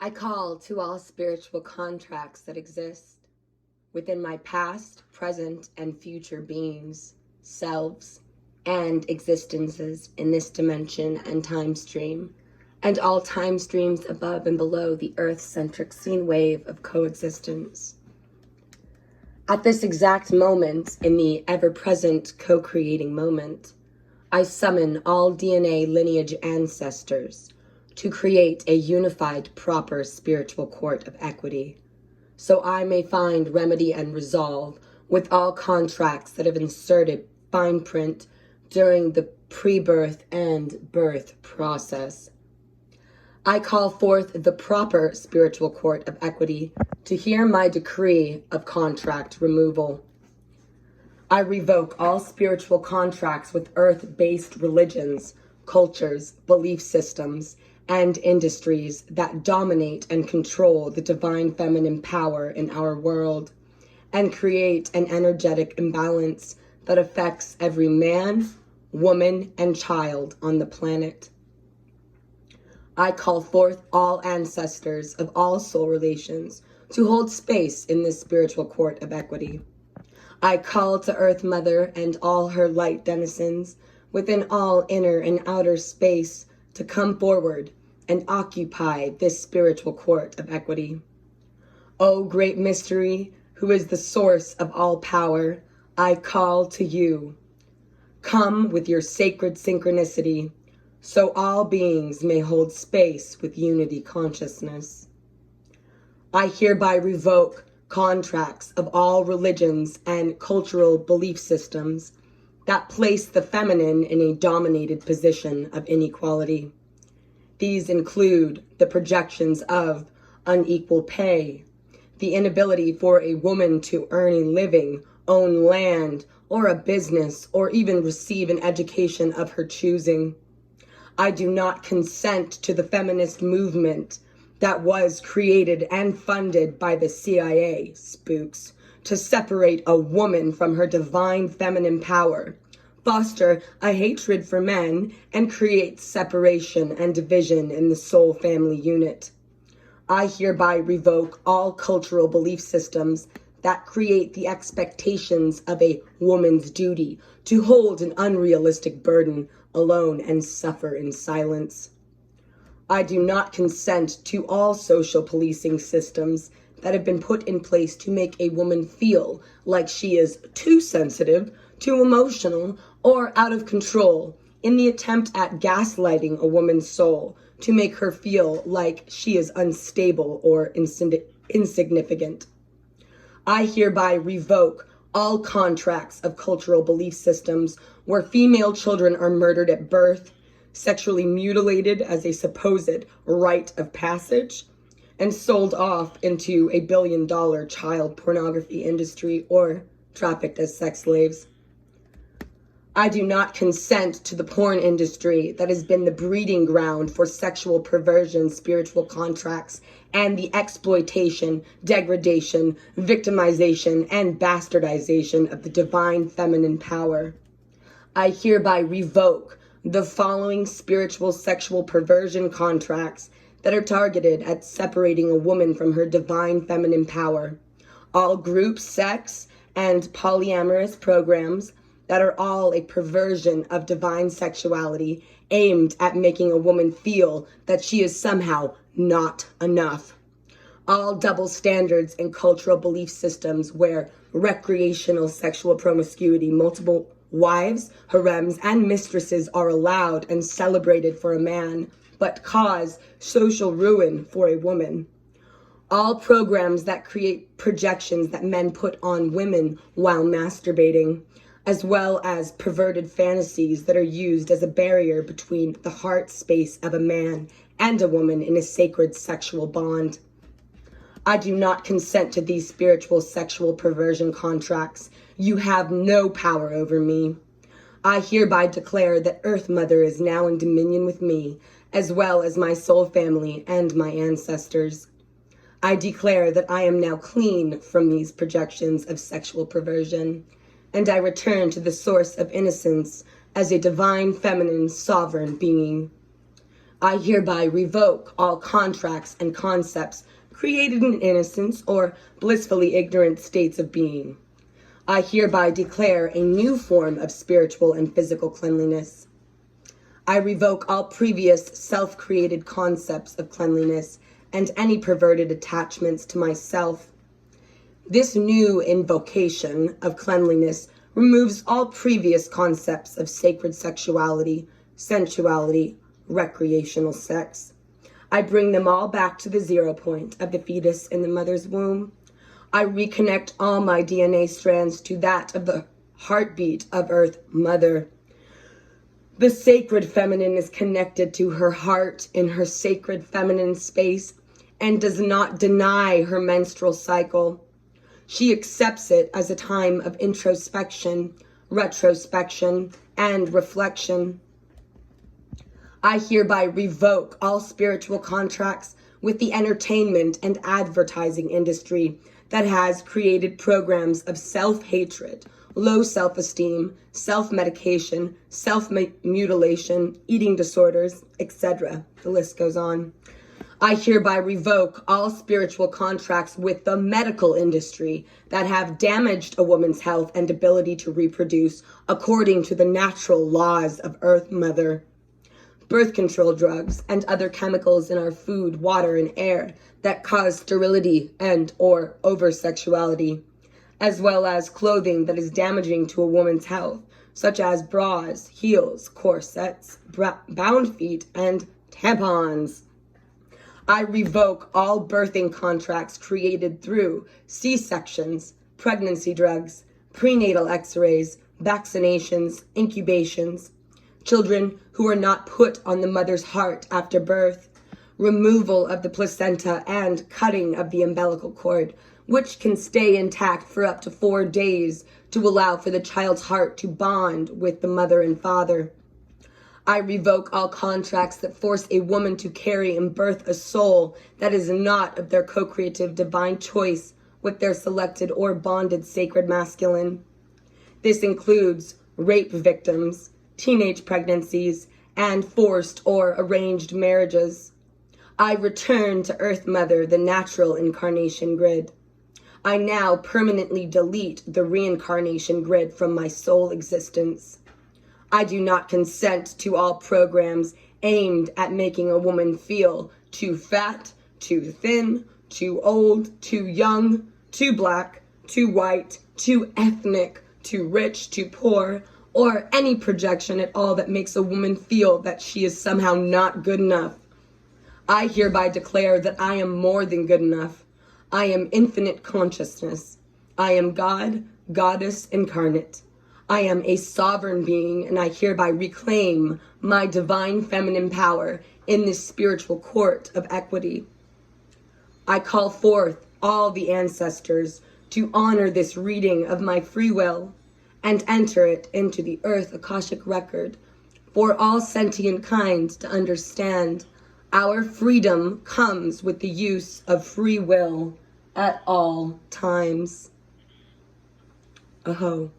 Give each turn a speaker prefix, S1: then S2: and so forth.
S1: I call to all spiritual contracts that exist within my past, present, and future beings, selves, and existences in this dimension and time stream, and all time streams above and below the Earth-centric scene wave of coexistence. At this exact moment, in the ever-present co-creating moment, I summon all DNA lineage ancestors to create a unified, proper spiritual court of equity, so I may find remedy and resolve with all contracts that have inserted fine print during the pre-birth and birth process. I call forth the proper spiritual court of equity to hear my decree of contract removal. I revoke all spiritual contracts with earth-based religions, cultures, belief systems, and industries that dominate and control the divine feminine power in our world and create an energetic imbalance that affects every man, woman, and child on the planet. I call forth all ancestors of all soul relations to hold space in this spiritual court of equity. I call to Earth Mother and all her light denizens within all inner and outer space to come forward and occupy this spiritual court of equity. O great mystery, who is the source of all power, I call to you. Come with your sacred synchronicity, so all beings may hold space with unity consciousness. I hereby revoke contracts of all religions and cultural belief systems that place the feminine in a dominated position of inequality. These include the projections of unequal pay, the inability for a woman to earn a living, own land, or a business, or even receive an education of her choosing. I do not consent to the feminist movement that was created and funded by the CIA, spooks, to separate a woman from her divine feminine power, foster a hatred for men, and create separation and division in the soul family unit. I hereby revoke all cultural belief systems that create the expectations of a woman's duty to hold an unrealistic burden alone and suffer in silence. I do not consent to all social policing systems that have been put in place to make a woman feel like she is too sensitive, too emotional, or out of control in the attempt at gaslighting a woman's soul to make her feel like she is unstable or insignificant. I hereby revoke all contracts of cultural belief systems where female children are murdered at birth, sexually mutilated as a supposed rite of passage, and sold off into a billion-dollar child pornography industry or trafficked as sex slaves. I do not consent to the porn industry that has been the breeding ground for sexual perversion, spiritual contracts, and the exploitation, degradation, victimization, and bastardization of the divine feminine power. I hereby revoke the following spiritual sexual perversion contracts that are targeted at separating a woman from her divine feminine power. All group sex and polyamorous programs that are all a perversion of divine sexuality aimed at making a woman feel that she is somehow not enough. All double standards and cultural belief systems where recreational sexual promiscuity, multiple wives, harems, and mistresses are allowed and celebrated for a man, but cause social ruin for a woman. All programs that create projections that men put on women while masturbating, as well as perverted fantasies that are used as a barrier between the heart space of a man and a woman in a sacred sexual bond. I do not consent to these spiritual sexual perversion contracts. You have no power over me. I hereby declare that Earth Mother is now in dominion with me, as well as my soul family and my ancestors. I declare that I am now clean from these projections of sexual perversion, and I return to the source of innocence as a divine feminine sovereign being. I hereby revoke all contracts and concepts created in innocence or blissfully ignorant states of being. I hereby declare a new form of spiritual and physical cleanliness. I revoke all previous self-created concepts of cleanliness and any perverted attachments to myself. This new invocation of cleanliness removes all previous concepts of sacred sexuality, sensuality, recreational sex. I bring them all back to the 0 point of the fetus in the mother's womb. I reconnect all my DNA strands to that of the heartbeat of Earth Mother. The sacred feminine is connected to her heart in her sacred feminine space and does not deny her menstrual cycle. She accepts it as a time of introspection, retrospection, and reflection. I hereby revoke all spiritual contracts with the entertainment and advertising industry that has created programs of self-hatred, low self-esteem, self-medication, self-mutilation, eating disorders, etc. The list goes on. I hereby revoke all spiritual contracts with the medical industry that have damaged a woman's health and ability to reproduce according to the natural laws of Earth Mother. Birth control drugs and other chemicals in our food, water, and air that cause sterility and or over-sexuality, as well as clothing that is damaging to a woman's health, such as bras, heels, corsets, bound feet, and tampons. I revoke all birthing contracts created through C-sections, pregnancy drugs, prenatal x-rays, vaccinations, incubations, children who are not put on the mother's heart after birth, removal of the placenta, and cutting of the umbilical cord, which can stay intact for up to 4 days to allow for the child's heart to bond with the mother and father. I revoke all contracts that force a woman to carry and birth a soul that is not of their co-creative divine choice with their selected or bonded sacred masculine. This includes rape victims, teenage pregnancies, and forced or arranged marriages. I return to Earth Mother, the natural incarnation grid. I now permanently delete the reincarnation grid from my soul existence. I do not consent to all programs aimed at making a woman feel too fat, too thin, too old, too young, too black, too white, too ethnic, too rich, too poor, or any projection at all that makes a woman feel that she is somehow not good enough. I hereby declare that I am more than good enough. I am infinite consciousness. I am God, Goddess incarnate. I am a sovereign being, and I hereby reclaim my divine feminine power in this spiritual court of equity. I call forth all the ancestors to honor this reading of my free will and enter it into the Earth Akashic record for all sentient kind to understand our freedom comes with the use of free will at all times. Aho.